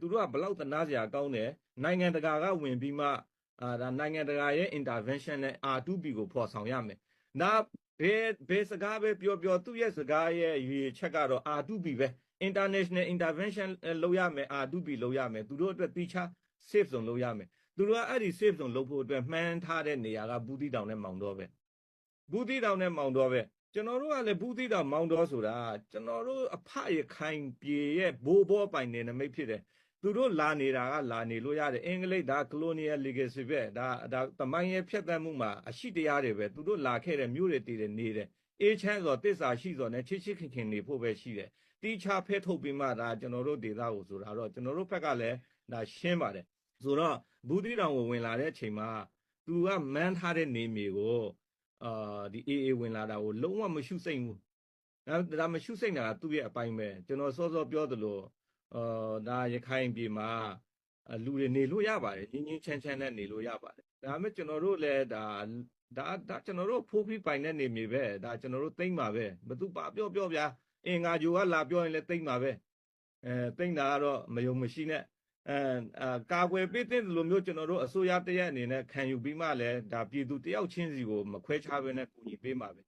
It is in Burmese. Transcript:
သူတို့ကဘလောက်တနာစရာကောင်းတယ်နိုင်ငံတကာကဝင်ပြီးမှဒါနိုင်ငံတကာရဲ့ intervention နဲ့ R2P ကိုဖော်ဆောင်ရမယ်။ဒါဘယ်စကားပဲပြောသူ့ရဲ့စကားရဲ့ရွေချက်ကတော့ R2P ပဲ international intervention လုပ်ရမယ် R2P လုပ်ရမယ်သူတို့အတွက်တိကျ safe zone လုပ်ရမယ်သူတို့ကအဲ့ဒီ safe zone လုပ်ဖို့အတွက်မှန်းထားတဲ့နေရာကဘူးတီတောင်နဲ့မောင်တော်ပဲဘူးတီတောင်နဲ့မောင်တော်ပဲကျွန်တော်တို့ကလည်းဘူးတီတောင်မောင်တော်ဆိုတာကျွန်တော်တို့အဖရခိုင်ပြေရဲ့ဘိုးဘောပိုင်နေနမိတ်ဖြစ်တယ်သူတို့လာနေတာကလာနေလို့ရတယ်အင်္ဂလိပ်ဒါ colonial legacy ပဲဒါတမိုင်းရဲ့ဖြတ်သန်းမှုမှာအရှိတရားတွေပဲသူတို့လာခဲ့တဲ့မြို့တွေတည်တယ်နေတယ်အေးချမ်းစွာတစ္ဆာရှိစွာနဲ့ချစ်ခင်နေဖို့ပဲရှိတယ်တိချဖဲထုတ်ပြီးမှဒါကျွန်တော်တို့ဒေသကိုဆိုတာတော့ကျွန်တော်တို့ဘက်ကလည်းဒါရှင်းပါတယ်ဆိုတော့ဘူးတီတောင်ကိုဝင်လာတဲ့အချိန်မှာသူကမန်းထားတဲ့နေမြေကိုဒီအေးဝင်လာတာကိုလုံးဝမရှုစိမ့်ဘူးဒါမရှုစိမ့်တာကသူ့ရဲ့အပိုင်းပဲကျွန်တော်စောစောပြောသလိုဒါရခိုင်ပြည်မှာလူတွေနေလို့ရပါတယ်ငင်းချမ်းနဲ့နေလို့ရပါတယ်ဒါပေမဲ့ကျွန်တော်တို့လည်းဒါကျွန်တော်တို့ဖိုးဖိပိုင်တဲ့နေမြေပဲဒါကျွန်တော်တို့သိမ့်ပါပဲဘသူပါပြောဗျာအင်္ဂါဂျိုကလာပြောရင်လည်းသိမ့်ပါပဲသိမ့်တာကတော့မယုံမရှိနဲ့ကာကွယ်ပေးတဲ့လိုမျိုးကျွန်တော်တို့အစိုးရတရက်အနေနဲ့ခံယူပြီးမှလည်းဒါပြည်သူတယောက်ချင်းစီကိုမခွဲခြားဘဲနဲ့ကူညီပေးမှာပဲ